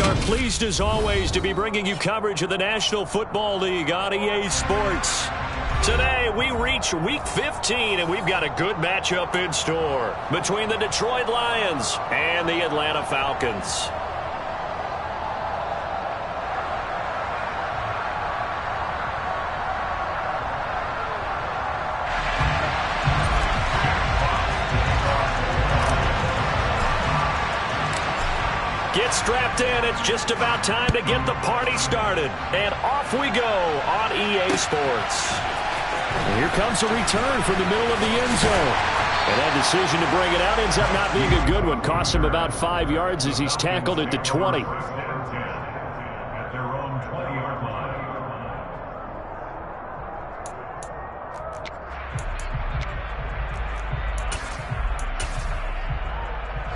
are pleased as always to be bringing you coverage of the National Football League on EA Sports. Today we reach Week 15 and we've got a good matchup in store between the Detroit Lions and the Atlanta Falcons. Get strapped in. It's just about time to get the party started. And off we go on EA Sports. And here comes a return from the middle of the end zone. And that decision to bring it out ends up not being a good one. Cost him about 5 yards as he's tackled at the 20. At their own 20-yard line.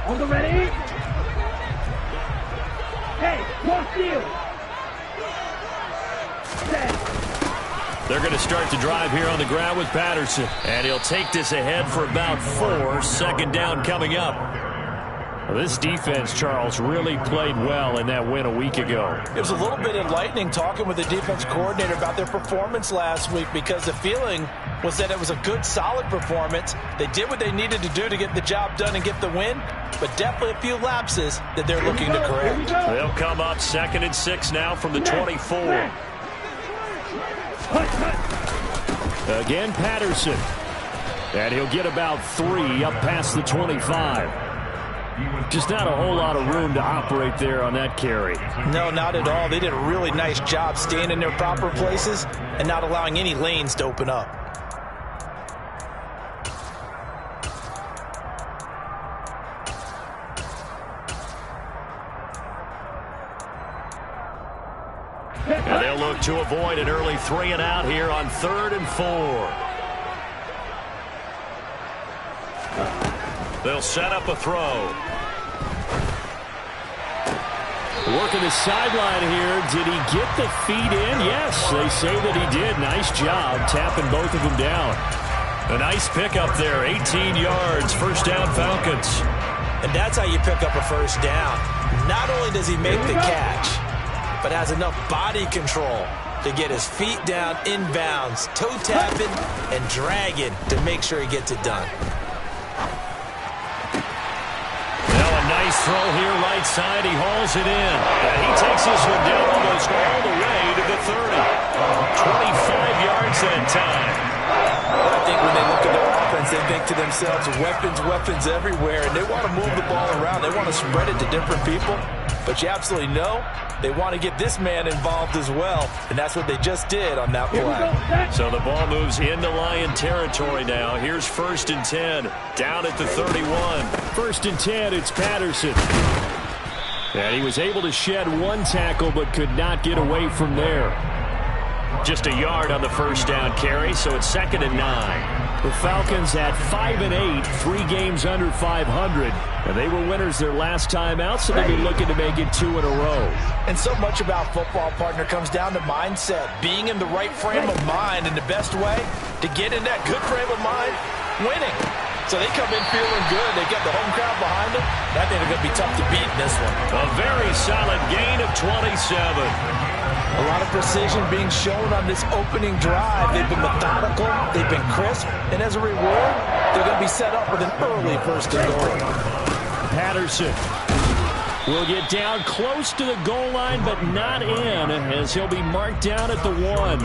On the ready? Hey, cross field. They're going to start the drive here on the ground with Patterson. And he'll take this ahead for about 4. Second down coming up. Well, this defense, Charles, really played well in that win a week ago. It was a little bit enlightening talking with the defense coordinator about their performance last week because the feeling was that it was a good, solid performance. They did what they needed to do to get the job done and get the win, but definitely a few lapses that they're looking to correct. They'll come up 2nd and 6 now from the 24. Again, Patterson. And he'll get about 3 up past the 25. Just not a whole lot of room to operate there on that carry. No, not at all. They did a really nice job staying in their proper places and not allowing any lanes to open up. And they'll look to avoid an early 3 and out here on 3rd and 4. They'll set up a throw. Working the sideline here. Did he get the feet in? Yes, they say that he did. Nice job tapping both of them down. A nice pickup there. 18 yards. First down, Falcons. And that's how you pick up a first down. Not only does he make the catch, but has enough body control to get his feet down inbounds, toe tapping and dragging to make sure he gets it done. Now a nice throw here right side. He hauls it in. And he takes this one down almost all the way to the 30. 25 yards that time. I think when they look at their offense, they think to themselves, weapons everywhere, and they want to move the ball around. They want to spread it to different people. But you absolutely know they want to get this man involved as well, and that's what they just did on that play. So the ball moves into Lion territory now. Here's 1st and 10, down at the 31. 1st and 10, it's Patterson. And he was able to shed 1 tackle, but could not get away from there. Just a yard on the first down carry, so it's 2nd and 9. The Falcons at 5 and 8, 3 games under 500. And they were winners their last time out, so they'll be looking to make it 2 in a row. And so much about football, partner, comes down to mindset. Being in the right frame of mind, and the best way to get in that good frame of mind, winning. So they come in feeling good. They got the home crowd behind them. I think they're going to be tough to beat in this one. A very solid gain of 27. A lot of precision being shown on this opening drive. They've been methodical. They've been crisp. And as a reward, they're going to be set up with an early 1st and goal. Patterson will get down close to the goal line, but not in, as he'll be marked down at the 1.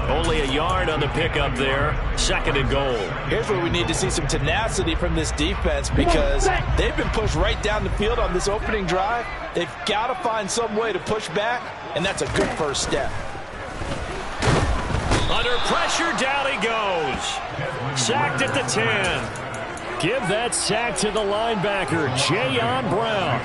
Only a yard on the pickup there. 2nd and goal. Here's where we need to see some tenacity from this defense because they've been pushed right down the field on this opening drive. They've got to find some way to push back, and that's a good first step. Under pressure, down he goes. Sacked at the 10. Give that sack to the linebacker, Jayon Brown.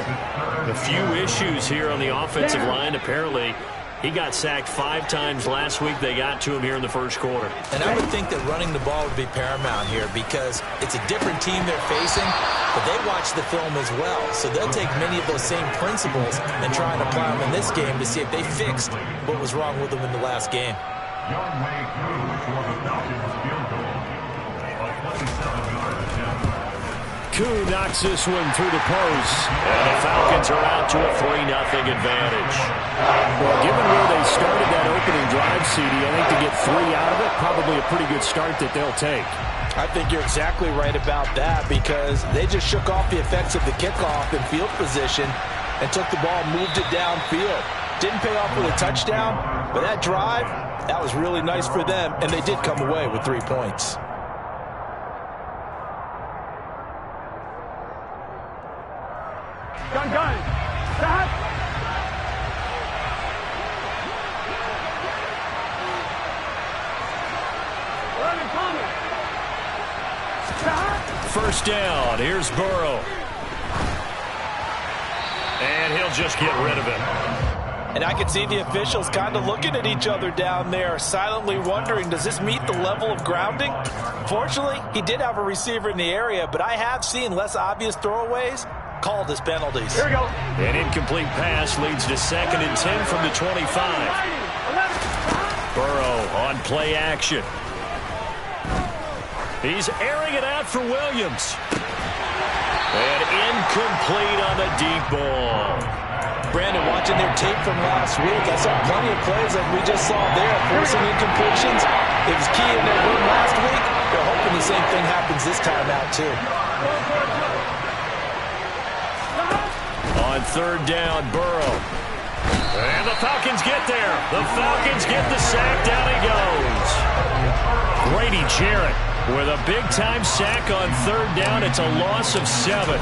A few issues here on the offensive line. Apparently, he got sacked 5 times last week. They got to him here in the first quarter. And I would think that running the ball would be paramount here because it's a different team they're facing, but they watch the film as well. So they'll take many of those same principles and try and apply them in this game to see if they fixed what was wrong with them in the last game. Young way through for the Falcons field goal. A 27-yard attempt. Koo knocks this one through the post. And the Falcons are out to a 3-0 advantage. Well, given where they started that opening drive, CD, I think to get 3 out of it, probably a pretty good start that they'll take. I think you're exactly right about that because they just shook off the effects of the kickoff and field position and took the ball, moved it downfield. Didn't pay off with a touchdown, but that drive, that was really nice for them, and they did come away with 3 points. Gun. Stop. Running, coming. Stop. First down. Here's Burrow. And he'll just get rid of it. And I can see the officials kind of looking at each other down there, silently wondering, does this meet the level of grounding? Fortunately, he did have a receiver in the area, but I have seen less obvious throwaways called as penalties. Here we go. An incomplete pass leads to 2nd and 10 from the 25. Burrow on play action. He's airing it out for Williams. And incomplete on the deep ball. Brandon, watching their tape from last week, I saw plenty of plays like we just saw there, forcing incompletions. It was key in their win last week. They're hoping the same thing happens this time out, too. On 3rd down, Burrow. And the Falcons get there. The Falcons get the sack. Down he goes. Grady Jarrett with a big-time sack on 3rd down. It's a loss of 7.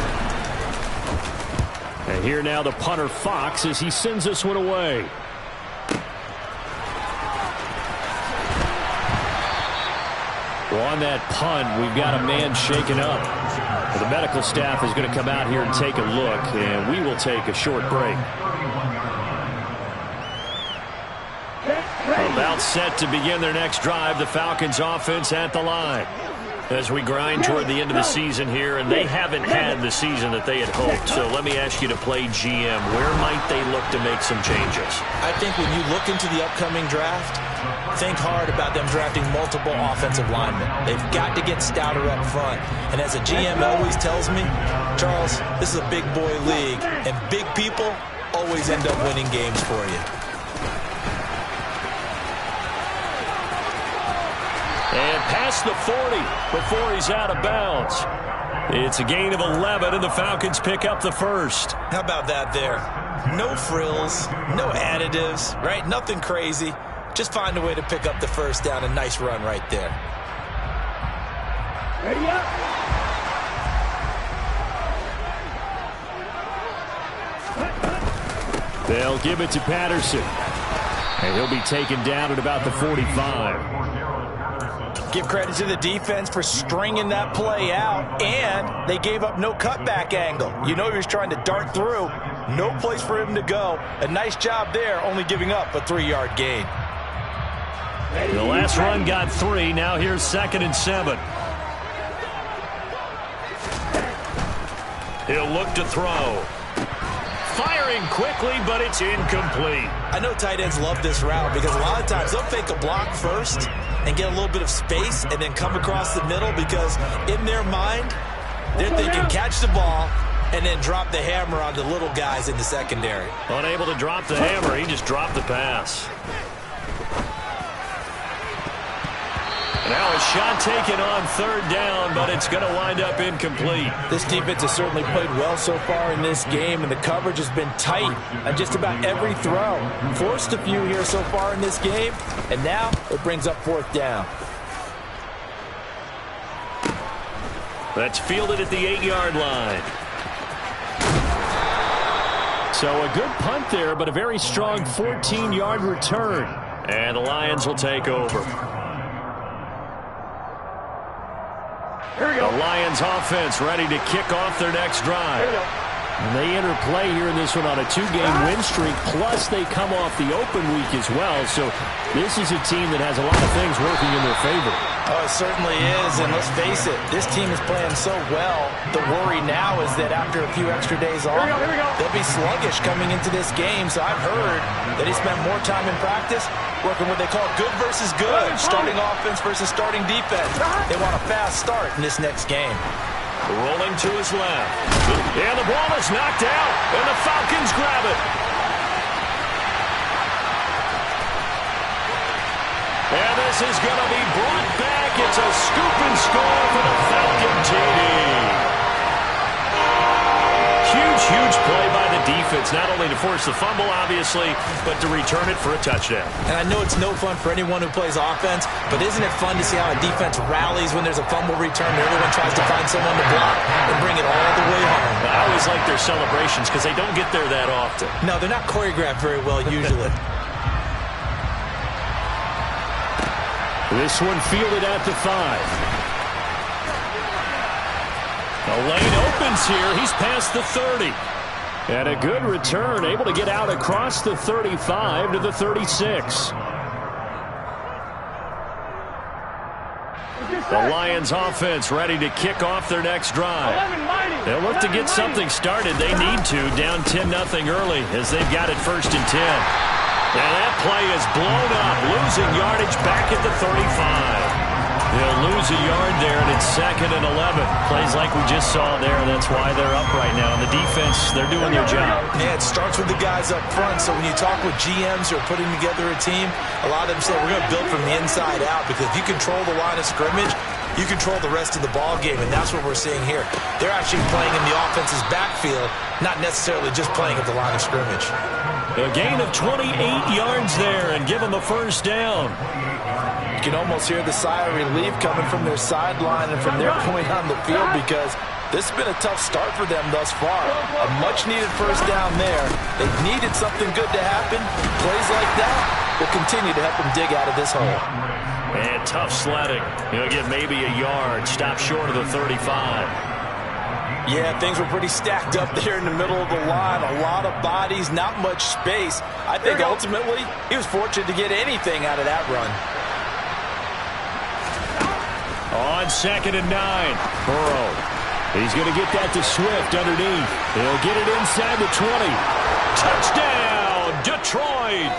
And here now the punter Fox as he sends this one away. Well, on that punt, we've got a man shaken up. The medical staff is going to come out here and take a look, and we will take a short break. About set to begin their next drive, the Falcons offense at the line. As we grind toward the end of the season here, and they haven't had the season that they had hoped. So let me ask you to play GM. Where might they look to make some changes? I think when you look into the upcoming draft, think hard about them drafting multiple offensive linemen. They've got to get stouter up front. And as a GM always tells me, Charles, this is a big boy league, and big people always end up winning games for you. And past the 40 before he's out of bounds. It's a gain of 11, and the Falcons pick up the first. How about that there? No frills, no additives, right? Nothing crazy. Just find a way to pick up the first down. A nice run right there. Ready up. They'll give it to Patterson. And he'll be taken down at about the 45. Give credit to the defense for stringing that play out, and they gave up no cutback angle. You know he was trying to dart through. No place for him to go. A nice job there, only giving up a 3-yard gain. The last run got 3. Now here's 2nd and 7. He'll look to throw. Firing quickly, but it's incomplete. I know tight ends love this route because a lot of times they'll fake a block first and get a little bit of space and then come across the middle because in their mind, they're thinking catch the ball and then drop the hammer on the little guys in the secondary. Unable to drop the hammer, he just dropped the pass. Now a shot taken on 3rd down, but it's going to wind up incomplete. This defense has certainly played well so far in this game, and the coverage has been tight on just about every throw. Forced a few here so far in this game, and now it brings up 4th down. That's fielded at the 8-yard line. So a good punt there, but a very strong 14-yard return. And the Lions will take over. The Lions offense ready to kick off their next drive. And they enter play here in this one on a 2-game win streak, plus they come off the open week as well. So this is a team that has a lot of things working in their favor. Oh, it certainly is, and let's face it, this team is playing so well. The worry now is that after a few extra days off, they'll be sluggish coming into this game. So I've heard that he spent more time in practice working what they call good versus good, starting offense versus starting defense. They want a fast start in this next game. Rolling to his left. And the ball is knocked out, and the Falcons grab it. And this is going to be brought back. It's a scoop and score for the Falcon TD. Huge play by the defense, not only to force the fumble, obviously, but to return it for a touchdown. And I know it's no fun for anyone who plays offense, but isn't it fun to see how a defense rallies when there's a fumble return and everyone tries to find someone to block and bring it all the way home? I always like their celebrations because they don't get there that often. No, they're not choreographed very well usually. This one fielded at the 5. The lane opens here. He's past the 30. And a good return, able to get out across the 35 to the 36. The Lions offense ready to kick off their next drive. They'll look to get something started. They need to, down 10-0 early as they've got it 1st and 10. And that play is blown up, losing yardage back at the 35. They'll lose a yard there, and it's 2nd and 11. Plays like we just saw there. That's why they're up right now. And the defense, they're doing their job. Yeah, it starts with the guys up front. So when you talk with GMs who are putting together a team, a lot of them say we're going to build from the inside out, because if you control the line of scrimmage, you control the rest of the ball game, and that's what we're seeing here. They're actually playing in the offense's backfield, not necessarily just playing at the line of scrimmage. A gain of 28 yards there and give them a 1st down. You can almost hear the sigh of relief coming from their sideline and from their point on the field, because this has been a tough start for them thus far. A much-needed 1st down there. They've needed something good to happen. Plays like that will continue to help them dig out of this hole. And tough sledding. He'll get maybe a yard. Stop short of the 35. Yeah, things were pretty stacked up there in the middle of the line. A lot of bodies, not much space. I think ultimately he was fortunate to get anything out of that run. On 2nd and 9, Burrow. He's going to get that to Swift underneath. He'll get it inside the 20. Touchdown, Detroit!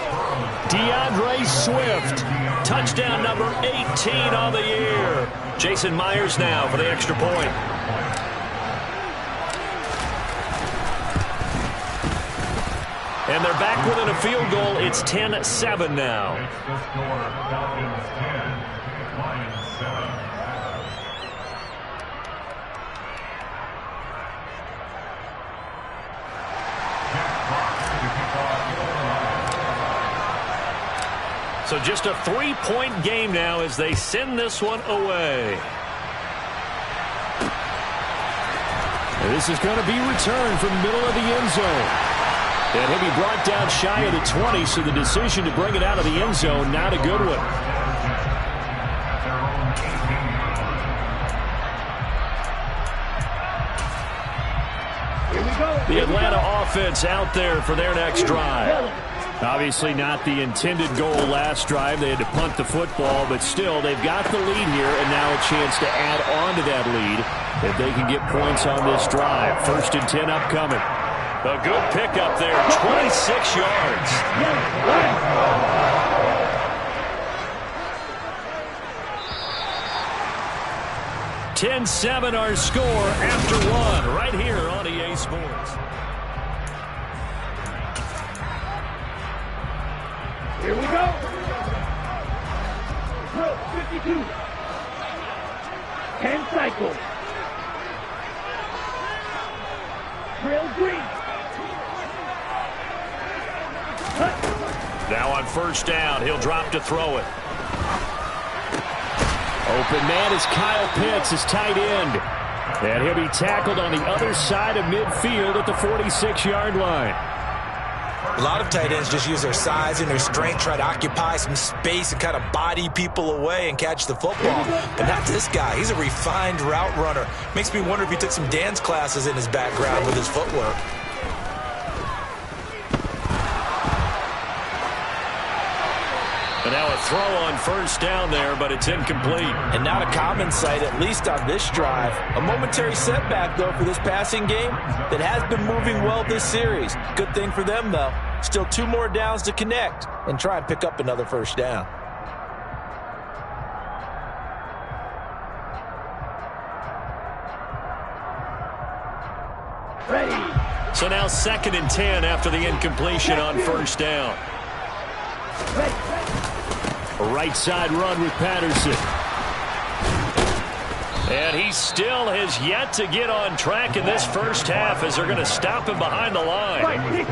DeAndre Swift. Touchdown number 18 on the year. Jason Myers now for the extra point. And they're back within a field goal. It's 10-7 now. It's the score, Falcons 10, Lions 7. So just a 3-point game now as they send this one away. And this is going to be returned from the middle of the end zone. And he'll be brought down shy of the 20, so the decision to bring it out of the end zone, not a good one. The Atlanta offense out there for their next drive. Obviously not the intended goal last drive. They had to punt the football, but still, they've got the lead here, and now a chance to add on to that lead if they can get points on this drive. 1st and 10 upcoming. A good pickup there, 26 yards. 10-7 our score after 1 right here on EA Sports. Here we go. Drill 52. 10 cycles. Drill green. Now on 1st down, he'll drop to throw it. Open man is Kyle Pitts, his tight end. And he'll be tackled on the other side of midfield at the 46-yard line. A lot of tight ends just use their size and their strength, try to occupy some space and kind of body people away and catch the football. But not this guy. He's a refined route runner. Makes me wonder if he took some dance classes in his background with his footwork. And now a throw on 1st down there, but it's incomplete. And not a common sight, at least on this drive. A momentary setback, though, for this passing game that has been moving well this series. Good thing for them, though. Still 2 more downs to connect and try and pick up another 1st down. So now 2nd and 10 after the incompletion on first down. A right side run with Patterson. And he still has yet to get on track in this first half as they're going to stop him behind the line.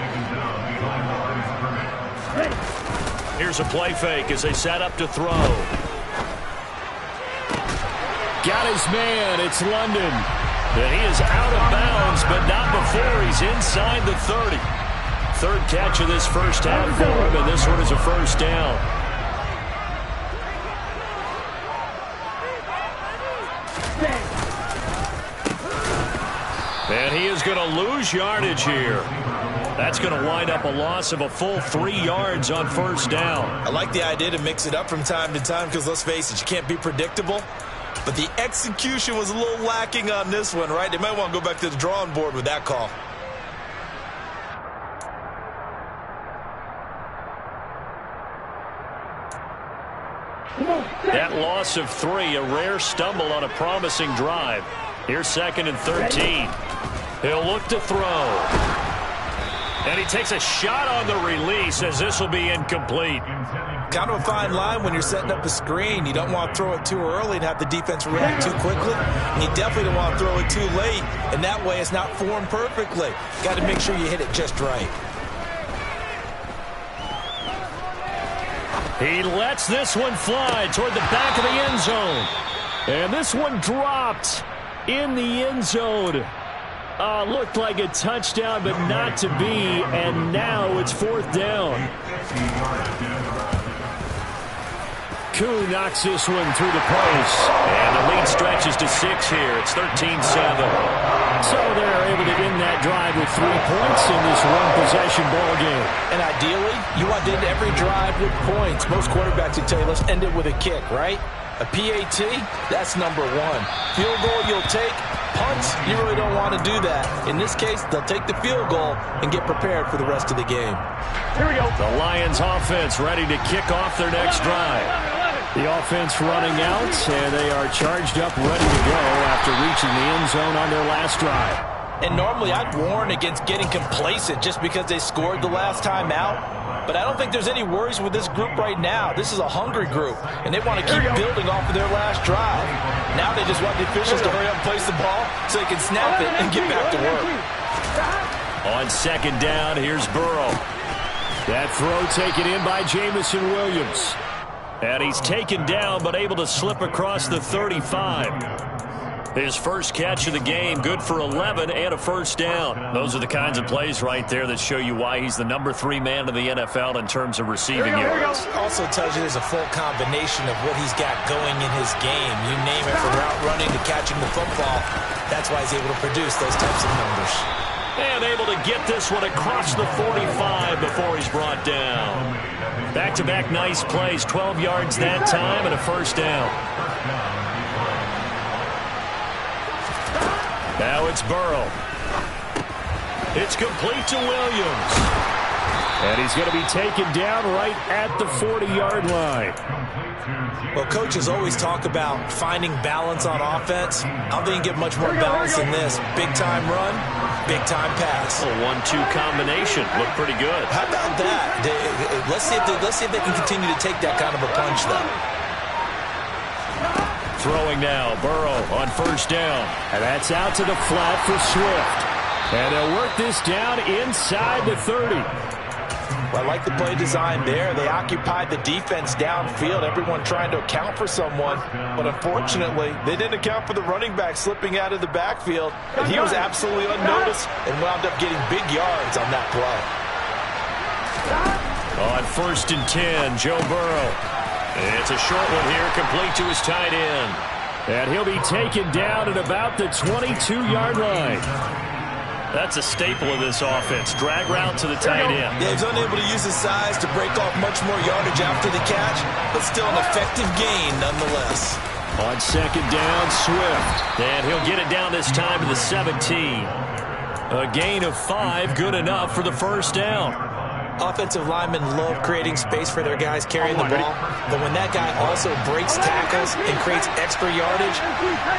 Here's a play fake as they set up to throw. Got his man. It's London. And he is out of bounds, but not before he's inside the 30. Third catch of this first half for him, and this one is a first down. And he is going to lose yardage here. That's going to wind up a loss of a full 3 yards on first down. I like the idea to mix it up from time to time because, let's face it, you can't be predictable. But the execution was a little lacking on this one, right? They might want to go back to the drawing board with that call. That loss of 3, a rare stumble on a promising drive. Here's 2nd and 13. He'll look to throw. And he takes a shot on the release as this will be incomplete. Kind of a fine line when you're setting up a screen. You don't want to throw it too early and have the defense react too quickly. And you definitely don't want to throw it too late. And that way it's not formed perfectly. Got to make sure you hit it just right. He lets this one fly toward the back of the end zone. And this one dropped in the end zone. Looked like a touchdown, but not to be. And now it's 4th down. Koo knocks this one through the post. And the lead stretches to 6 here. It's 13-7. So they're able to end that drive with 3 points in this one-possession ball game. And ideally, you want to end every drive with points. Most quarterbacks would tell you, let's end it with a kick, right? A PAT, that's number 1. Field goal, you'll take. Punts, you really don't want to do that. In this case, they'll take the field goal and get prepared for the rest of the game. Here we go. The Lions offense ready to kick off their next drive. The offense running out, and they are charged up, ready to go after reaching the end zone on their last drive. And normally I'd warn against getting complacent just because they scored the last time out. But I don't think there's any worries with this group right now. This is a hungry group, and they want to keep building off of their last drive. Now they just want the officials to hurry up and place the ball so they can snap it and get back to work. On 2nd down, here's Burrow. That throw taken in by Jameson Williams. And he's taken down, but able to slip across the 35. His first catch of the game, good for 11 and a first down. Those are the kinds of plays right there that show you why he's the number 3 man in the NFL in terms of receiving yards. Also tells you there's a full combination of what he's got going in his game. You name it, from route running to catching the football. That's why he's able to produce those types of numbers. And able to get this one across the 45 before he's brought down. Back-to-back nice plays, 12 yards that time and a first down. Now it's Burrow. It's complete to Williams. And he's going to be taken down right at the 40-yard line. Well, coaches always talk about finding balance on offense. I don't think you get much more balance than this. Big-time run, big-time pass. A 1-2 combination. Looked pretty good. How about that? Let's see if they can continue to take that kind of a punch, though. Throwing now, Burrow on first down. And that's out to the flat for Swift. And they'll work this down inside the 30. Well, I like the play design there. They occupied the defense downfield, everyone trying to account for someone. But unfortunately, they didn't account for the running back slipping out of the backfield. And he was absolutely unnoticed and wound up getting big yards on that play. On 1st and 10, Joe Burrow. It's a short one here, complete to his tight end. And he'll be taken down at about the 22-yard line. That's a staple of this offense. Drag route to the tight end. Yeah, he's unable to use his size to break off much more yardage after the catch, but still an effective gain nonetheless. On 2nd down, Swift. And he'll get it down this time to the 17. A gain of 5, good enough for the first down. Offensive linemen love creating space for their guys carrying the ball, but when that guy also breaks tackles and creates extra yardage,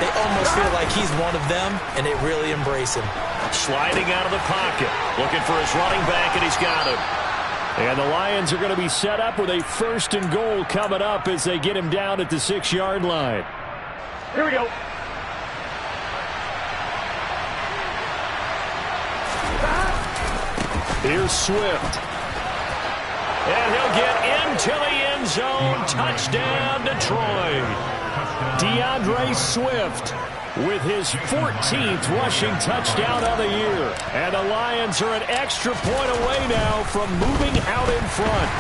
they almost feel like he's one of them, and they really embrace him. sliding out of the pocket. Looking for his running back, and he's got him. And the Lions are going to be set up with a 1st and goal coming up as they get him down at the 6-yard line. Here we go. Here's Swift. And he'll get into the end zone. Touchdown, Detroit. DeAndre Swift with his 14th rushing touchdown of the year. And the Lions are an extra point away now from moving out in front.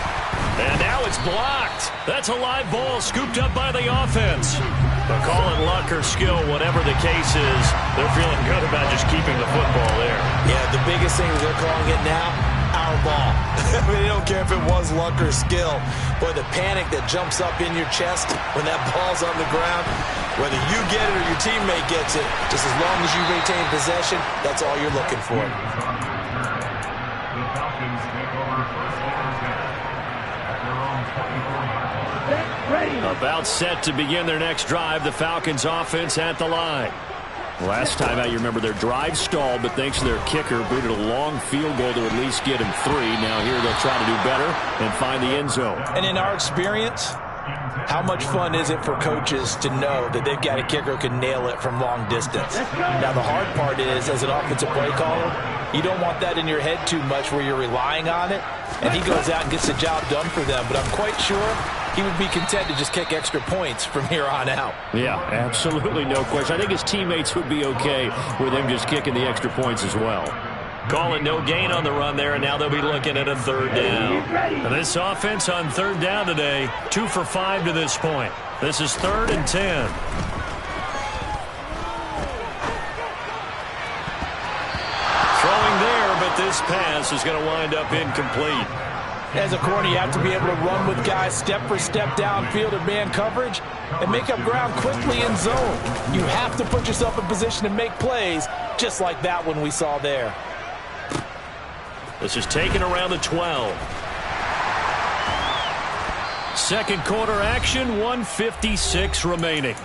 And now it's blocked. That's a live ball scooped up by the offense. But call it luck or skill, whatever the case is, they're feeling good about just keeping the football there. Yeah, the biggest thing they're calling it now, our ball. I mean, they don't care if it was luck or skill. Boy, the panic that jumps up in your chest when that ball's on the ground, whether you get it or your teammate gets it, just as long as you retain possession, that's all you're looking for. The Falcons take over first and 10 at their own 24-yard line. Ready. About set to begin their next drive, the Falcons offense at the line. Last time out, you remember their drive stalled, but thanks to their kicker, booted a long field goal to at least get him 3. Now here they'll try to do better and find the end zone. And in our experience, how much fun is it for coaches to know that they've got a kicker who can nail it from long distance? Now, the hard part is, as an offensive play caller, you don't want that in your head too much where you're relying on it, and he goes out and gets the job done for them. But I'm quite sure he would be content to just kick extra points from here on out. Yeah, absolutely no question. I think his teammates would be okay with him just kicking the extra points as well. Calling no gain on the run there, and now they'll be looking at a 3rd down. And this offense on 3rd down today, 2 for 5 to this point. This is 3rd and 10. Throwing there, but this pass is going to wind up incomplete. As a corner, you have to be able to run with guys step for step downfield in man coverage and make up ground quickly in zone. You have to put yourself in position to make plays, just like that one we saw there. This is taken around the 12. Second quarter action, 1:56 remaining.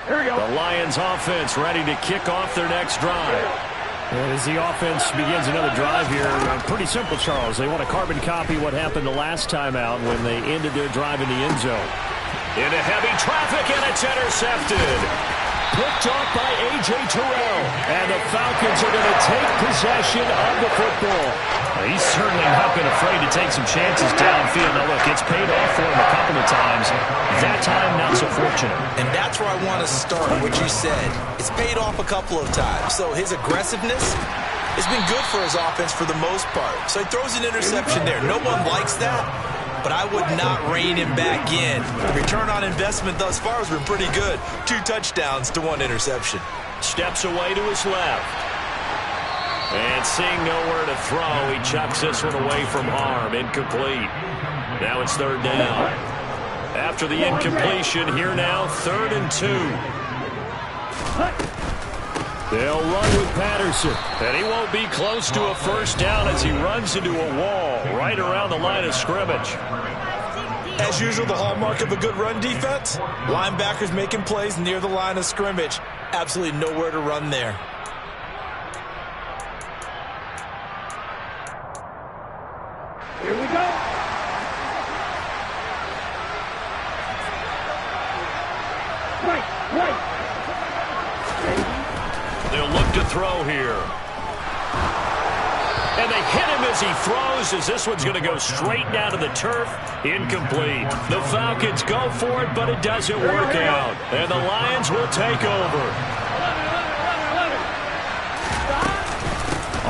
Here we go. The Lions offense ready to kick off their next drive. And as the offense begins another drive here, pretty simple, Charles. They want to carbon copy what happened the last time out when they ended their drive in the end zone. Into heavy traffic, and it's intercepted. Picked off by A.J. Terrell. And the Falcons are going to take possession of the football. He's certainly not been afraid to take some chances downfield. Now, look, it's paid off for him a couple of times. That time, not so fortunate. And that's where I want to start, what you said. It's paid off a couple of times. So his aggressiveness has been good for his offense for the most part. So he throws an interception there. No one likes that, but I would not rein him back in. The return on investment thus far has been pretty good. 2 touchdowns to 1 interception. Steps away to his left. And seeing nowhere to throw, he chucks this one away from harm. Incomplete. Now it's 3rd down. After the incompletion, here now, 3rd and 2. They'll run with Patterson. And he won't be close to a 1st down as he runs into a wall right around the line of scrimmage. As usual, the hallmark of a good run defense, linebackers making plays near the line of scrimmage. Absolutely nowhere to run there. Here we go. Right. They'll look to throw here. And they hit him as he throws, as this one's going to go straight down to the turf. Incomplete. The Falcons go for it, but it doesn't work out. And the Lions will take over.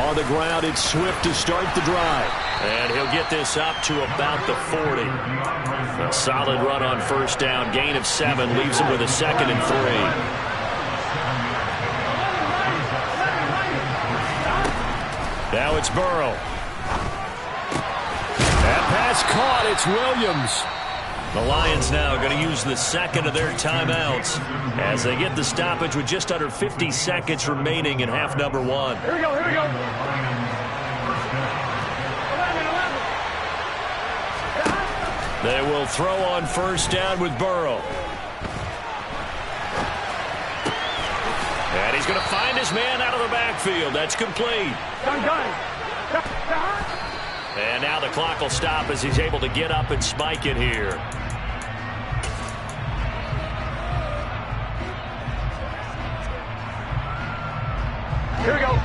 On the ground, it's Swift to start the drive. And he'll get this up to about the 40. A solid run on 1st down. Gain of 7 leaves him with a 2nd and 3. Now it's Burrow. That pass caught. It's Williams. The Lions now are going to use the 2nd of their timeouts as they get the stoppage with just under 50 seconds remaining in half number 1. Here we go. They will throw on 1st down with Burrow. going to find his man out of the backfield. That's complete. And now the clock will stop as he's able to get up and spike it here. Here we go.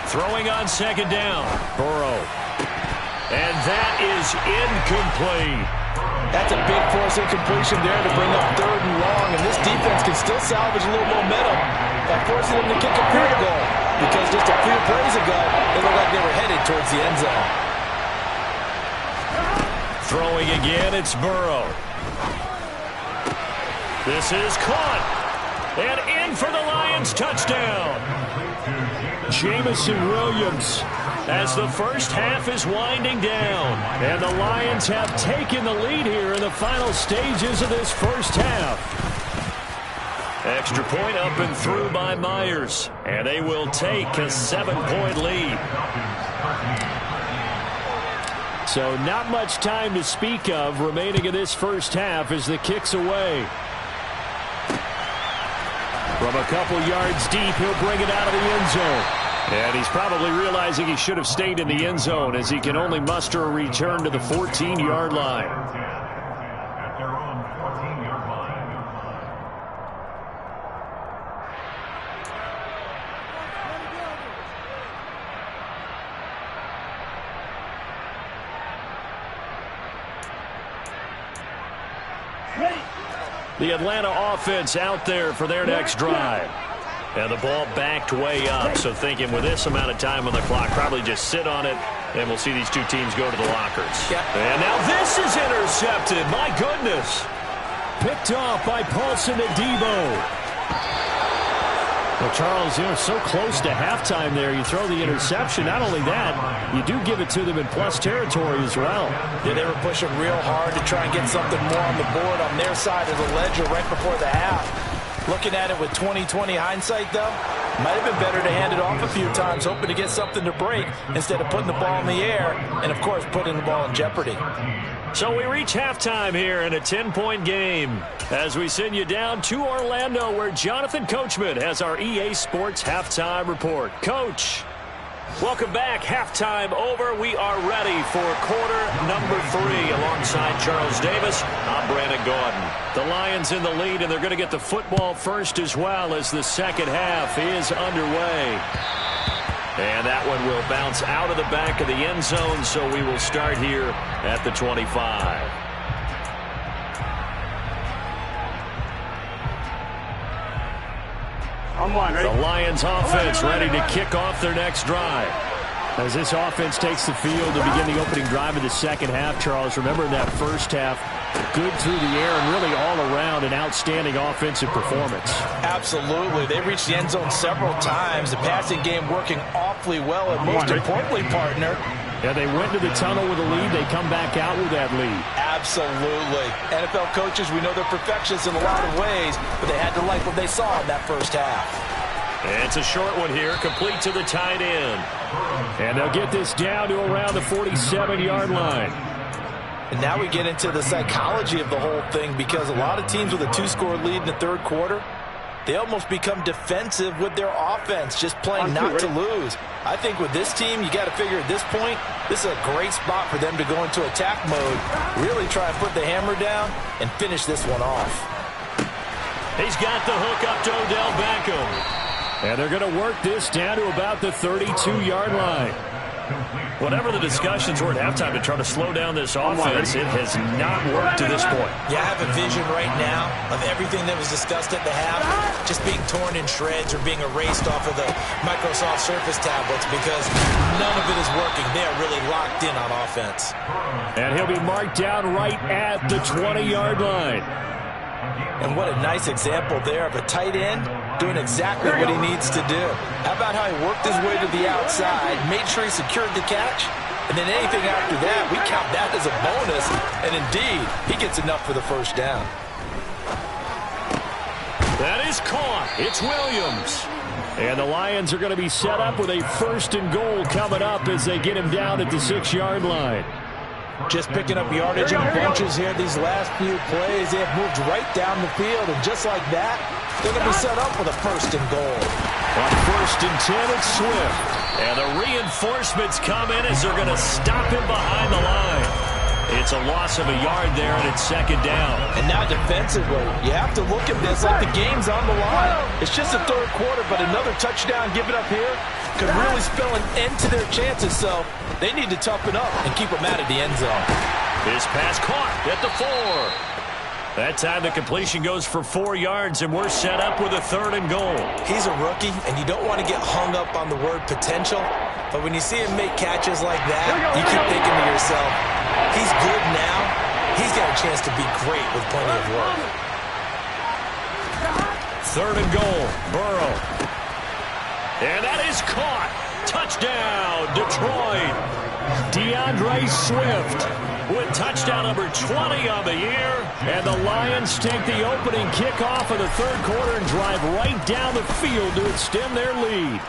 Throwing on second down. Burrow. And that is incomplete. That's a big force incompletion there to bring up 3rd and long, and this defense can still salvage a little momentum by forcing them to kick a field goal, because just a few plays ago, they looked like they were headed towards the end zone. Throwing again, it's Burrow. This is caught. And in for the Lions, touchdown. Jameson Williams, as the first half is winding down. And the Lions have taken the lead here in the final stages of this first half. Extra point up and through by Myers. And they will take a 7-point lead. So not much time to speak of remaining in this first half as the kick's away. From a couple yards deep, he'll bring it out of the end zone. And he's probably realizing he should have stayed in the end zone as he can only muster a return to the 14-yard line. At their own 14-yard line. The Atlanta offense out there for their next drive. And the ball backed way up, so thinking with this amount of time on the clock, probably just sit on it, and we'll see these two teams go to the lockers. Yeah. And now this is intercepted. My goodness. Picked off by Paulson Adebo. Well, Charles, you're so close to halftime there. You throw the interception. Not only that, you do give it to them in plus territory as well. Yeah, they were pushing real hard to try and get something more on the board on their side of the ledger right before the half. Looking at it with 20/20 hindsight, though, might have been better to hand it off a few times, hoping to get something to break instead of putting the ball in the air and, of course, putting the ball in jeopardy. So we reach halftime here in a 10-point game as we send you down to Orlando, where Jonathan Coachman has our EA Sports Halftime Report. Coach, welcome back. Halftime over. We are ready for quarter number 3 alongside Charles Davis. I'm Brandon Gaudin. The Lions in the lead, and they're going to get the football first as well as the second half is underway. And that one will bounce out of the back of the end zone, so we will start here at the 25. The Lions offense ready to kick off their next drive. As this offense takes the field to begin the opening drive of the second half, Charles, remember in that first half, good through the air and really all around an outstanding offensive performance. Absolutely. They reached the end zone several times. The passing game working awfully well, and most importantly, partner, yeah, they went to the tunnel with a lead. They come back out with that lead. Absolutely. NFL coaches, we know they're perfectionists in a lot of ways, but they had to like what they saw in that first half. It's a short one here, complete to the tight end. And they'll get this down to around the 47-yard line. And now we get into the psychology of the whole thing, because a lot of teams with a 2-score lead in the third quarter, they almost become defensive with their offense, just playing not to lose. I think with this team, you got to figure at this point, this is a great spot for them to go into attack mode, really try and put the hammer down and finish this one off. He's got the hook up to Odell Beckham. And they're going to work this down to about the 32-yard line. Whatever the discussions were at halftime to try to slow down this offense, it has not worked to this point. Yeah, I have a vision right now of everything that was discussed at the half just being torn in shreds or being erased off of the Microsoft Surface tablets, because none of it is working. They are really locked in on offense. And he'll be marked down right at the 20-yard line. And what a nice example there of a tight end doing exactly what he needs to do. How about how he worked his way to the outside, made sure he secured the catch, and then anything after that, we count that as a bonus. And indeed, he gets enough for the first down. That is caught. It's Williams. And the Lions are going to be set up with a 1st and goal coming up as they get him down at the 6-yard line. Just picking up yardage in bunches here these last few plays. They have moved right down the field, and just like that, they're going to be set up with a 1st and goal. On 1st and 10, it's Swift. And the reinforcements come in as they're going to stop him behind the line. It's a loss of a yard there, and it's 2nd down. And now defensively, you have to look at this like the game's on the line. It's just the 3rd quarter, but another touchdown given up here could really spell an end to their chances, so they need to toughen up and keep them out of the end zone. His pass caught at the 4. That time the completion goes for 4 yards, and we're set up with a 3rd and goal. He's a rookie, and you don't want to get hung up on the word potential, but when you see him make catches like that, you keep thinking to yourself, he's good now. He's got a chance to be great with plenty of work. 3rd and goal, Burrow. And that is caught. Touchdown, Detroit. DeAndre Swift with touchdown number 20 on the year. And the Lions take the opening kickoff of the 3rd quarter and drive right down the field to extend their lead.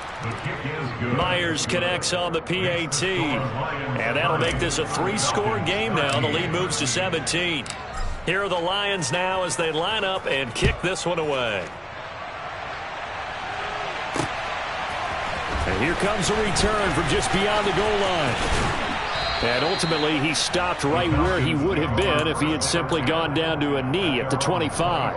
Myers connects on the PAT. And that'll make this a 3-score game now. The lead moves to 17. Here are the Lions now as they line up and kick this one away. And here comes a return from just beyond the goal line. And ultimately, he stopped right where he would have been if he had simply gone down to a knee at the 25.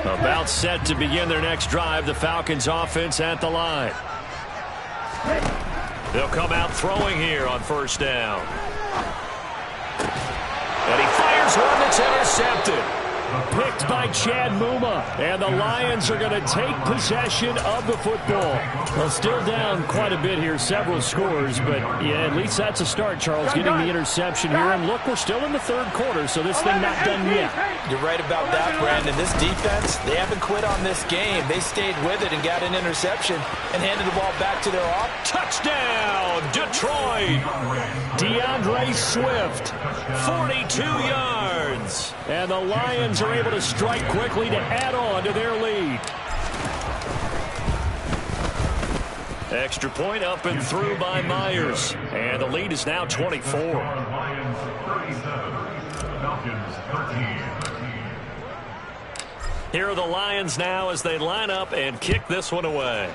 About set to begin their next drive, the Falcons offense at the line. They'll come out throwing here on 1st down. And he fires one that's intercepted. Picked by Chad Muma. And the Lions are going to take possession of the football. Well, still down quite a bit here, several scores, but yeah, at least that's a start, Charles, getting the interception here. And look, we're still in the 3rd quarter, so this thing not done yet. You're right about that, Brandon. This defense, they haven't quit on this game. They stayed with it and got an interception and handed the ball back to their off. Touchdown, Detroit! DeAndre Swift, 42 yards. And the Lions are able to strike quickly to add on to their lead. Extra point up and through by Myers. And the lead is now 24. Lions 37, Falcons 13. Here are the Lions now as they line up and kick this one away.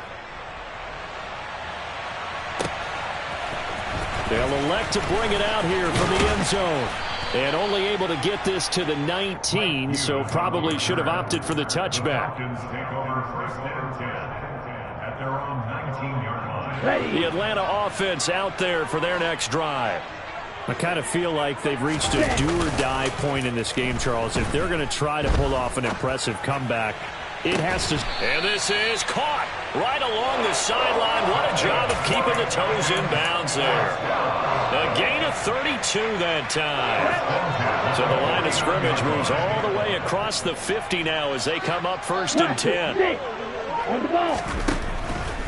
They'll elect to bring it out here from the end zone. And only able to get this to the 19, so probably should have opted for the touchback. Falcons take over 1st and 10 at their own 19-yard line. The Atlanta offense out there for their next drive. I kind of feel like they've reached a do-or-die point in this game, Charles. If they're going to try to pull off an impressive comeback, it has to. And this is caught right along the sideline. What a job of keeping the toes in bounds there. A gain of 32 that time. So the line of scrimmage moves all the way across the 50 now as they come up 1st and 10.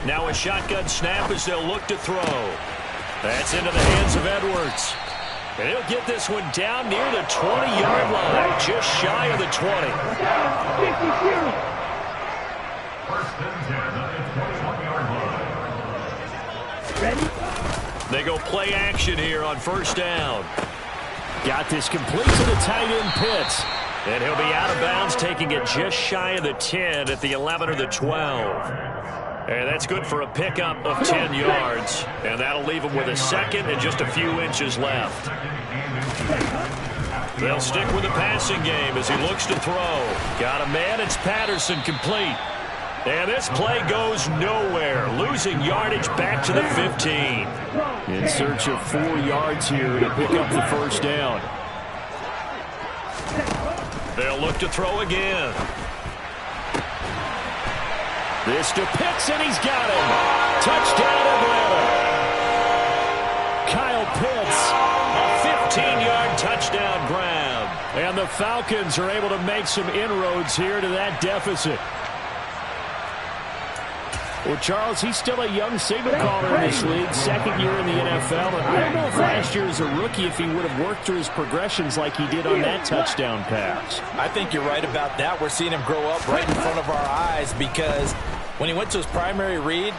Now a shotgun snap as they'll look to throw. That's into the hands of Edwards. And he'll get this one down near the 20-yard line, just shy of the 20. 1st and 10 at the 21-yard line. Ready? They go play action here on 1st down. Got this complete to the tight end Pitts. And he'll be out of bounds, taking it just shy of the 10 at the 11 or the 12. And that's good for a pickup of 10 yards. And that'll leave him with a 2nd and just a few inches left. They'll stick with the passing game as he looks to throw. Got a man, it's Patterson complete. And this play goes nowhere, losing yardage back to the 15. In search of 4 yards here to pick up the 1st down. They'll look to throw again. This to Pitts, and he's got him. Touchdown, Atlanta. Kyle Pitts, a 15-yard touchdown grab. And the Falcons are able to make some inroads here to that deficit. Well, Charles, he's still a young signal caller in this league, second year in the NFL. And I don't know if last year as a rookie if he would have worked through his progressions like he did on that touchdown pass. I think you're right about that. We're seeing him grow up right in front of our eyes because when he went to his primary read,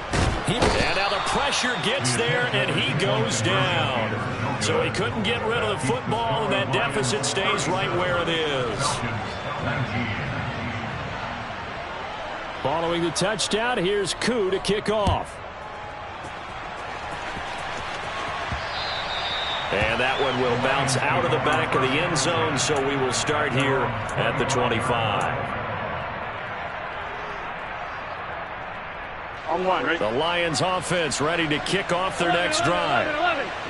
and now the pressure gets there, and he goes down. So he couldn't get rid of the football, and that deficit stays right where it is. Following the touchdown, here's Koo to kick off. And that one will bounce out of the back of the end zone, so we will start here at the 25. The Lions offense ready to kick off their next drive.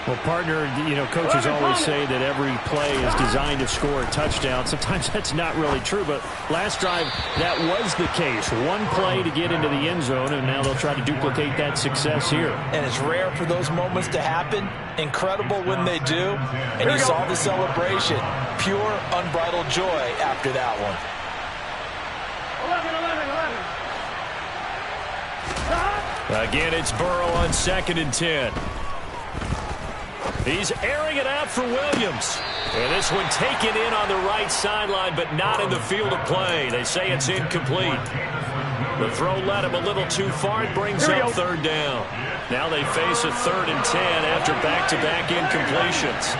Well, partner, coaches always say that every play is designed to score a touchdown. Sometimes that's not really true, but last drive, that was the case. One play to get into the end zone, and now they'll try to duplicate that success here. And it's rare for those moments to happen. Incredible when they do. And you saw the celebration. Pure, unbridled joy after that one. 11. Again, it's Burrow on 2nd and 10. He's airing it out for Williams. And this one taken in on the right sideline, but not in the field of play. They say it's incomplete. The throw led him a little too far. It brings up 3rd down. Now they face a 3rd and 10 after back-to-back incompletions.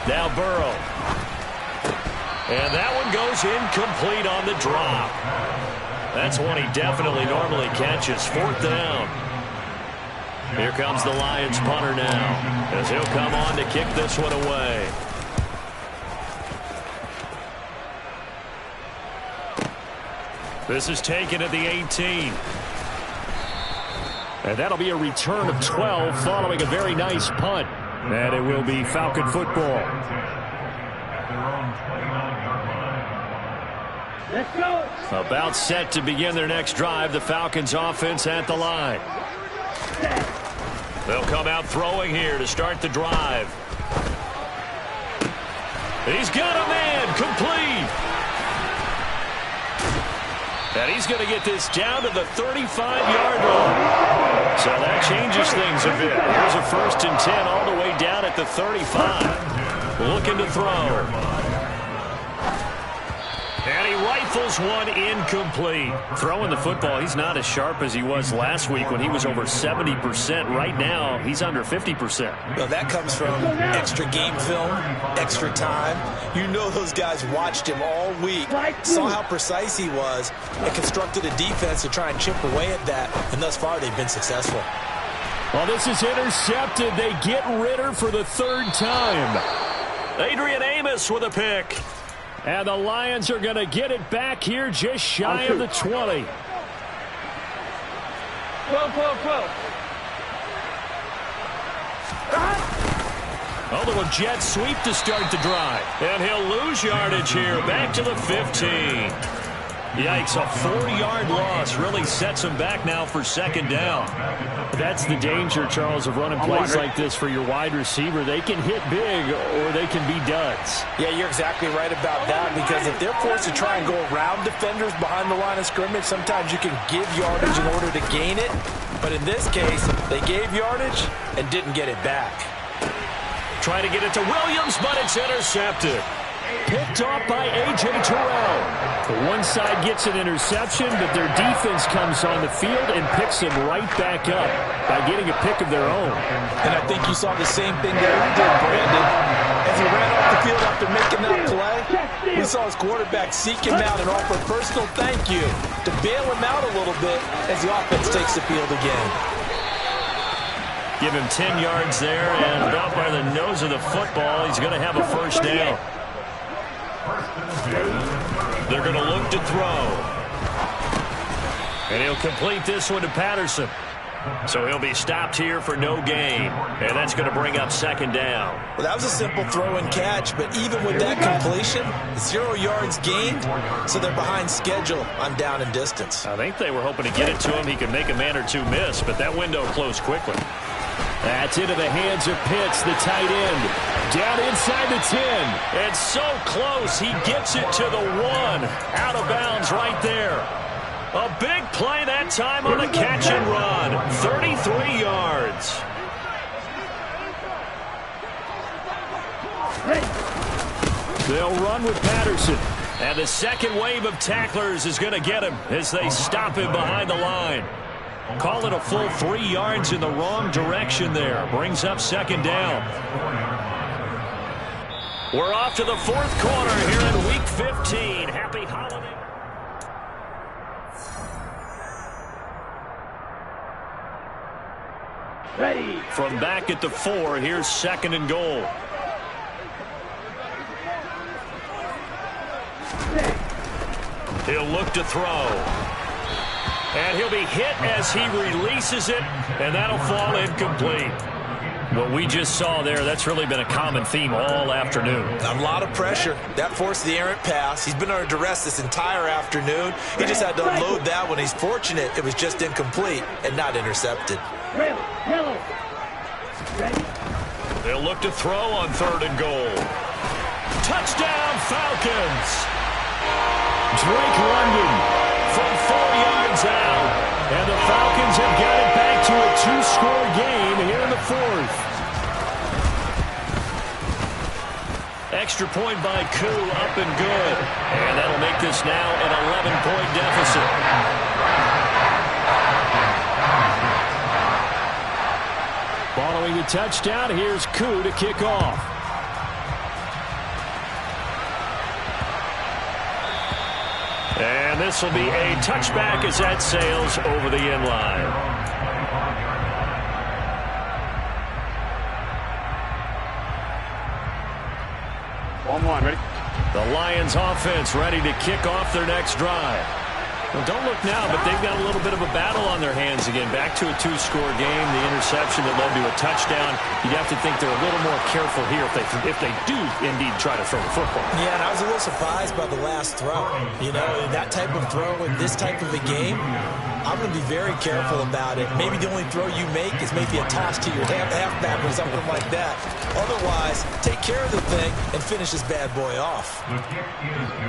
Now Burrow. And that one goes incomplete on the drop. That's one he definitely normally catches. 4th down. Here comes the Lions punter now, as he'll come on to kick this one away. This is taken at the 18. And that'll be a return of 12 following a very nice punt. And it will be Falcon football. Let's go. About set to begin their next drive. The Falcons offense at the line. They'll come out throwing here to start the drive. He's got a man complete. And he's going to get this down to the 35-yard line. So that changes things a bit. Here's a 1st and 10 all the way down at the 35. Looking to throw. And he rifles one incomplete. Throwing the football, he's not as sharp as he was last week when he was over 70%. Right now, he's under 50%. Well, that comes from extra game film, extra time. You know those guys watched him all week, saw how precise he was, and constructed a defense to try and chip away at that. And thus far, they've been successful. Well, this is intercepted. They get Ritter for the 3rd time. Adrian Amos with a pick. And the Lions are going to get it back here just shy of the 20. 12. A little jet sweep to start the drive. And he'll lose yardage here. Back to the 15. Yikes, a 4-yard loss really sets him back now for 2nd down. That's the danger, Charles, of running plays like this for your wide receiver. They can hit big or they can be duds. Yeah, you're exactly right about that, because if they're forced to try and go around defenders behind the line of scrimmage, sometimes you can give yardage in order to gain it. But in this case, they gave yardage and didn't get it back. Trying to get it to Williams, but it's intercepted. Picked off by A.J. Terrell. The one side gets an interception, but their defense comes on the field and picks them right back up by getting a pick of their own. And I think you saw the same thing that we did, Brandon. As he ran off the field after making that play, we saw his quarterback seek him out and offer a personal thank you to bail him out a little bit as the offense takes the field again. Give him 10 yards there, and about by the nose of the football, he's going to have a 1st down. They're going to look to throw. And he'll complete this one to Patterson. So he'll be stopped here for no gain. And that's going to bring up 2nd down. Well, that was a simple throw and catch, but even with that completion, 0 yards gained, so they're behind schedule on down and distance. I think they were hoping to get it to him. He could make a man or two miss, but that window closed quickly. That's into the hands of Pitts, the tight end. Down inside the 10. And so close, he gets it to the 1. Out of bounds right there. A big play that time on the catch and run. 33 yards. They'll run with Patterson. And the second wave of tacklers is going to get him as they stop him behind the line. Call it a full 3 yards in the wrong direction there. Brings up second down. We're off to the fourth quarter here in Week 15. Happy holiday. Ready. From back at the 4, here's second and goal. He'll look to throw. And he'll be hit as he releases it, and that'll fall incomplete. What we just saw there, that's really been a common theme all afternoon. A lot of pressure. That forced the errant pass. He's been under duress this entire afternoon. He just had to unload that one. He's fortunate it was just incomplete and not intercepted. Yellow. Ready. They'll look to throw on third and goal. Touchdown, Falcons! Drake London from 4 yards out. And the Falcons have got it back to a 2-score game here in the fourth. Extra point by Koo, up and good. And that'll make this now an 11-point deficit. Following the touchdown, here's Koo to kick off. And this will be a touchback as that sails over the end line. One, ready? The Lions offense ready to kick off their next drive. Well, don't look now, but they've got a little bit of a battle on their hands again. Back to a 2-score game. The interception that led to a touchdown. You'd have to think they're a little more careful here if they do indeed try to throw the football. Yeah, and I was a little surprised by the last throw. You know, that type of throw in this type of a game, I'm going to be very careful about it. Maybe the only throw you make is maybe a toss to your halfback or something like that. Otherwise, take care of the thing and finish this bad boy off.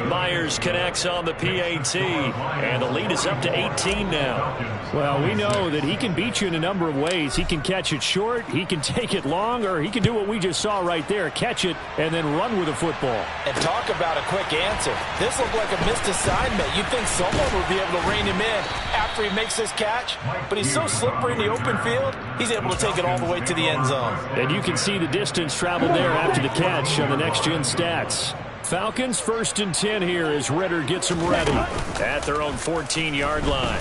Myers connects on the PAT, and the lead is up to 18 now. Well, we know that he can beat you in a number of ways. He can catch it short, he can take it long, or he can do what we just saw right there, catch it and then run with the football. And talk about a quick answer. This looked like a missed assignment. You'd think someone would be able to rein him in after he makes this catch, but he's so slippery in the open field, he's able to take it all the way to the end zone. And you can see the distance traveled there after the catch on the next-gen stats. Falcons 1st and 10 here as Ritter gets them ready at their own 14-yard line.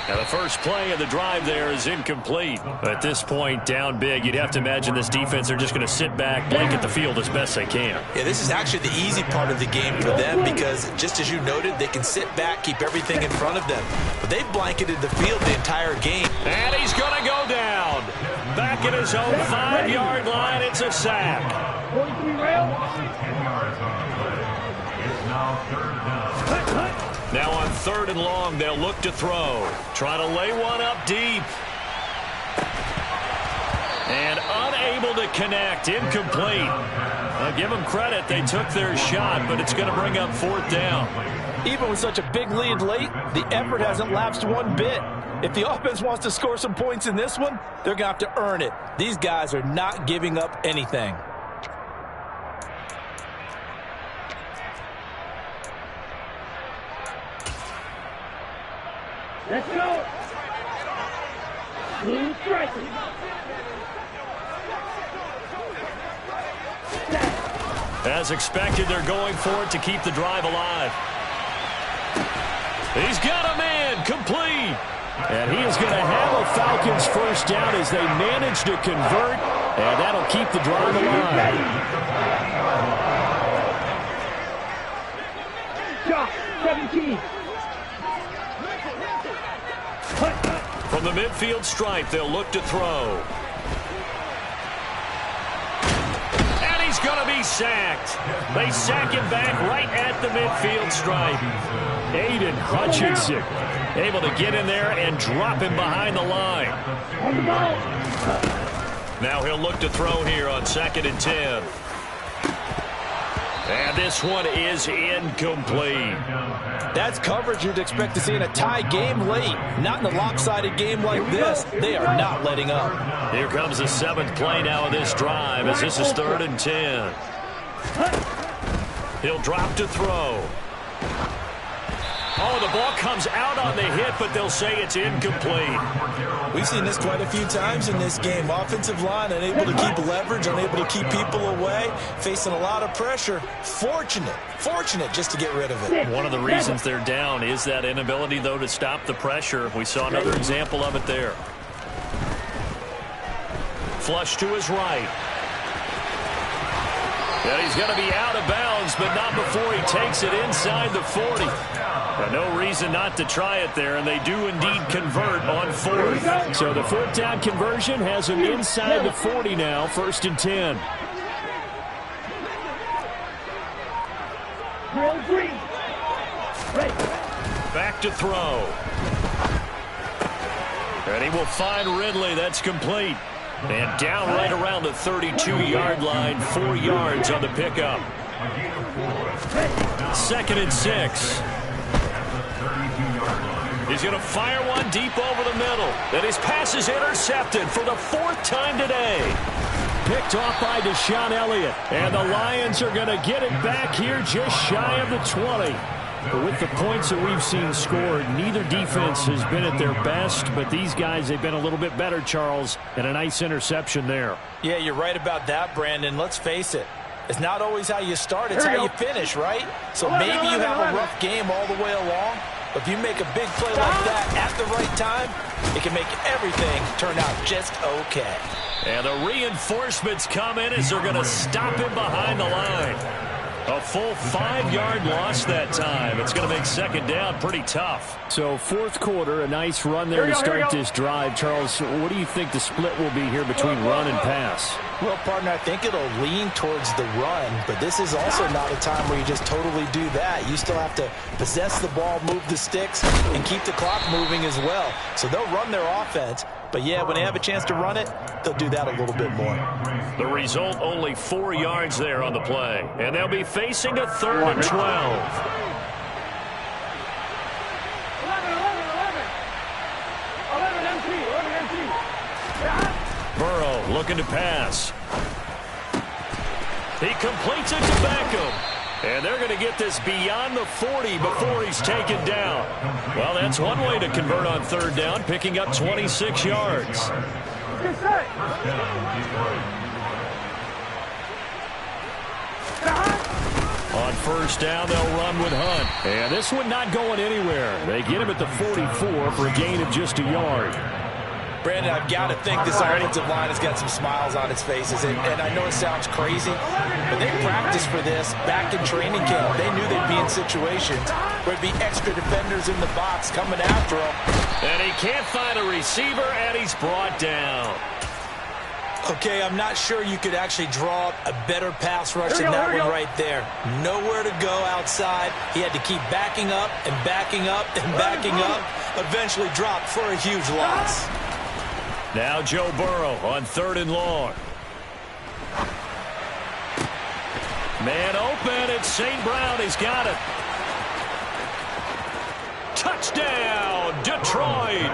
Now the first play of the drive there is incomplete. At this point, down big, you'd have to imagine this defense, they're just going to sit back, blanket the field as best they can. Yeah, this is actually the easy part of the game for them because, just as you noted, they can sit back, keep everything in front of them. But they've blanketed the field the entire game. And he's going to go down. Back at his own 5-yard line, it's a sack. 43 rail. 10 yards on the play. It's now third down. Now on third and long, they'll look to throw. Try to lay one up deep. And unable to connect. Incomplete. I'll give them credit. They took their shot, but it's going to bring up 4th down. Even with such a big lead late, the effort hasn't lapsed one bit. If the offense wants to score some points in this one, they're going to have to earn it. These guys are not giving up anything. Let's go. Blue strike. As expected, they're going for it to keep the drive alive. He's got a man complete. And he is going to have a Falcons first down as they manage to convert. And that'll keep the drive alive. Shot 17. From the midfield stripe, they'll look to throw. And he's going to be sacked. They sack him back right at the midfield stripe. Aiden Hutchinson able to get in there and drop him behind the line. On the ball. Now he'll look to throw here on 2nd and 10. And this one is incomplete. That's coverage you'd expect to see in a tie game late. Not in a lopsided game like this. They are not letting up. Here comes the 7th play now of this drive as this is 3rd and 10. He'll drop to throw. Oh, the ball comes out on the hit, but they'll say it's incomplete. We've seen this quite a few times in this game. Offensive line unable to keep leverage, unable to keep people away, facing a lot of pressure. Fortunate just to get rid of it. One of the reasons they're down is that inability, though, to stop the pressure. We saw another example of it there. Flush to his right. And he's going to be out of bounds, but not before he takes it inside the 40. No reason not to try it there, and they do indeed convert on 4th. So the 4th down conversion has him inside the 40 now, 1st and 10. Back to throw. And he will find Ridley. That's complete. And down right around the 32-yard line, 4 yards on the pickup. 2nd and 6. He's going to fire one deep over the middle. And his pass is intercepted for the 4th time today. Picked off by Deshaun Elliott. And the Lions are going to get it back here just shy of the 20. But with the points that we've seen scored, neither defense has been at their best. But these guys, they've been a little bit better, Charles. And a nice interception there. Yeah, you're right about that, Brandon. Let's face it. It's not always how you start. It's how you finish, right? So maybe you have a rough game all the way along. But if you make a big play like that at the right time, it can make everything turn out just okay. And the reinforcements come in as they're going to stop him behind the line. A full 5-yard loss that time. It's going to make 2nd down pretty tough. So 4th quarter, a nice run there to start this drive. Charles, what do you think the split will be here between run and pass? Well, partner, I think it'll lean towards the run, but this is also not a time where you just totally do that. You still have to possess the ball, move the sticks, and keep the clock moving as well. So they'll run their offense, but yeah, when they have a chance to run it, they'll do that a little bit more. The result, only 4 yards there on the play, and they'll be facing a 3rd and 12. Burrow looking to pass. He completes it to Beckham. And they're going to get this beyond the 40 before he's taken down. Well, that's one way to convert on 3rd down, picking up 26 yards. On 1st down, they'll run with Hunt. And this one not going anywhere. They get him at the 44 for a gain of just a yard. Brandon, I've got to think this offensive line has got some smiles on its faces. And I know it sounds crazy, but they practiced for this back in training camp. They knew they'd be in situations where there'd be extra defenders in the box coming after him. And he can't find a receiver, and he's brought down. Okay, I'm not sure you could actually draw up a better pass rush than that one right there. Nowhere to go outside. He had to keep backing up and backing up and backing up. Eventually dropped for a huge loss. Now Joe Burrow on 3rd and long. Man open, it's St. Brown. He's got it. Touchdown, Detroit.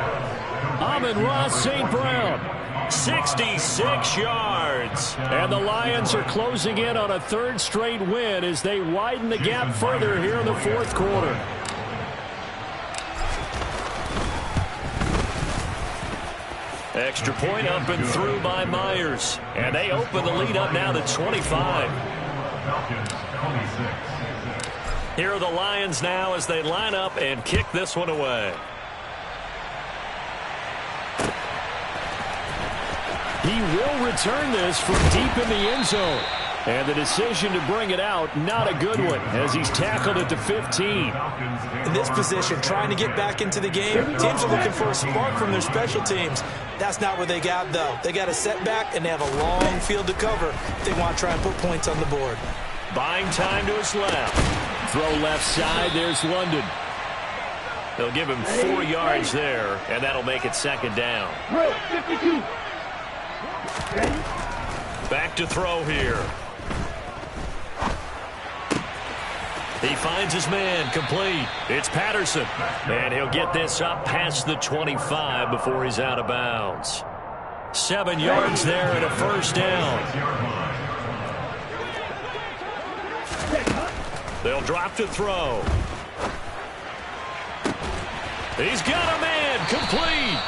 Amon-Ra St. Brown. 66 yards. And the Lions are closing in on a 3rd straight win as they widen the gap further here in the 4th quarter. Extra point up and through by Myers. And they open the lead up now to 25. Here are the Lions now as they line up and kick this one away. He will return this from deep in the end zone. And the decision to bring it out, not a good one, as he's tackled at the 15. In this position, trying to get back into the game, teams are looking for a spark from their special teams. That's not what they got, though. They got a setback, and they have a long field to cover if they want to try and put points on the board. Buying time to his left. Throw left side, there's London. They'll give him 4 yards there, and that'll make it 2nd down. 52. Back to throw here. He finds his man, complete. It's Patterson. And he'll get this up past the 25 before he's out of bounds. 7 yards there and a first down. They'll drop to throw. He's got a man, complete.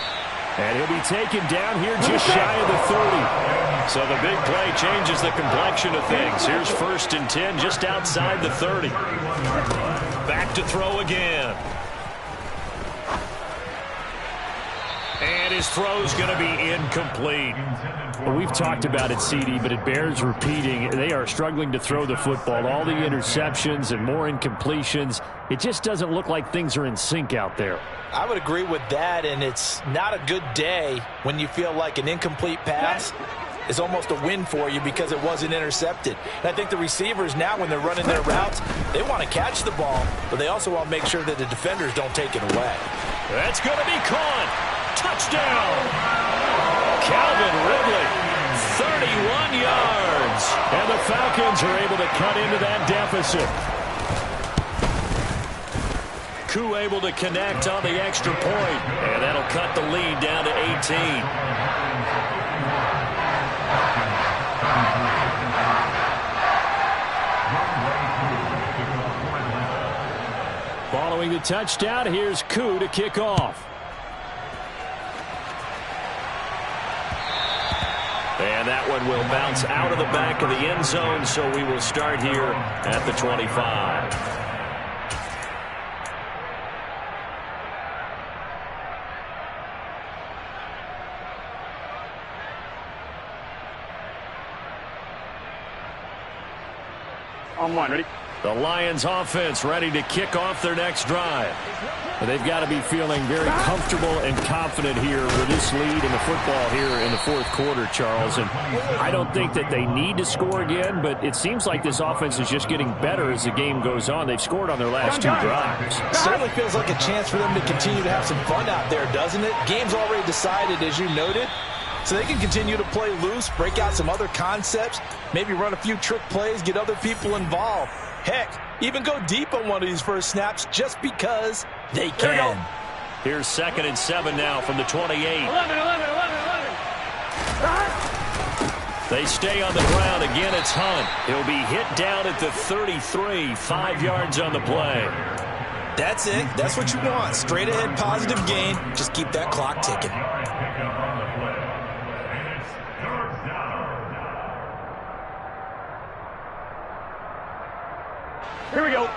And he'll be taken down here just shy of the 30. So the big play changes the complexion of things. Here's 1st and 10 just outside the 30. Back to throw again. And his throw's going to be incomplete. Well, we've talked about it, CD, but it bears repeating. They are struggling to throw the football. All the interceptions and more incompletions. It just doesn't look like things are in sync out there. I would agree with that, and it's not a good day when you feel like an incomplete pass is almost a win for you because it wasn't intercepted. And I think the receivers now, when they're running their routes, they want to catch the ball, but they also want to make sure that the defenders don't take it away. That's going to be caught. Touchdown. Calvin Ridley, 31 yards. And the Falcons are able to cut into that deficit. Koo able to connect on the extra point, and that'll cut the lead down to 18. Following the touchdown, here's Koo to kick off. And that one will bounce out of the back of the end zone, so we will start here at the 25. On one, ready? The Lions offense ready to kick off their next drive. They've got to be feeling very comfortable and confident here with this lead in the football here in the 4th quarter, Charles. And I don't think that they need to score again, but it seems like this offense is just getting better as the game goes on. They've scored on their last 2 drives. Certainly feels like a chance for them to continue to have some fun out there, doesn't it? Game's already decided, as you noted. So they can continue to play loose, break out some other concepts, maybe run a few trick plays, get other people involved. Heck, even go deep on one of these first snaps just because they can. Here's 2nd and 7 now from the 28. 11. They stay on the ground. Again, it's Hunt. He'll be hit down at the 33, 5 yards on the play. That's it. That's what you want. Straight ahead, positive gain. Just keep that clock ticking. Here we go.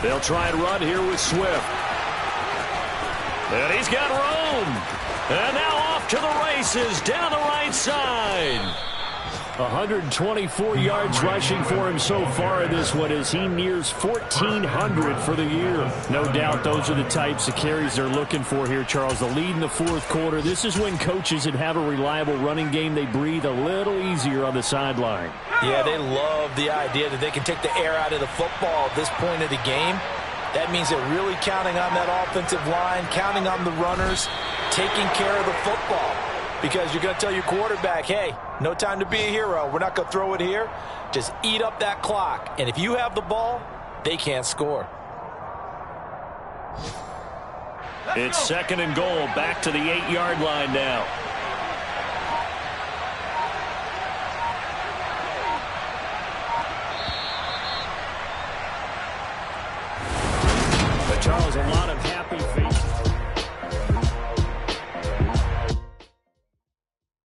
They'll try and run here with Swift. And he's got room. And now off to the races down the right side. 124 yards rushing for him so far in this one as he nears 1,400 for the year. No doubt those are the types of carries they're looking for here, Charles. The lead in the 4th quarter. This is when coaches that have a reliable running game, they breathe a little easier on the sideline. Yeah, they love the idea that they can take the air out of the football at this point of the game. That means they're really counting on that offensive line, counting on the runners, taking care of the football. Because you're going to tell your quarterback, hey, no time to be a hero. We're not going to throw it here. Just eat up that clock. And if you have the ball, they can't score. It's 2nd and goal, back to the 8-yard line now.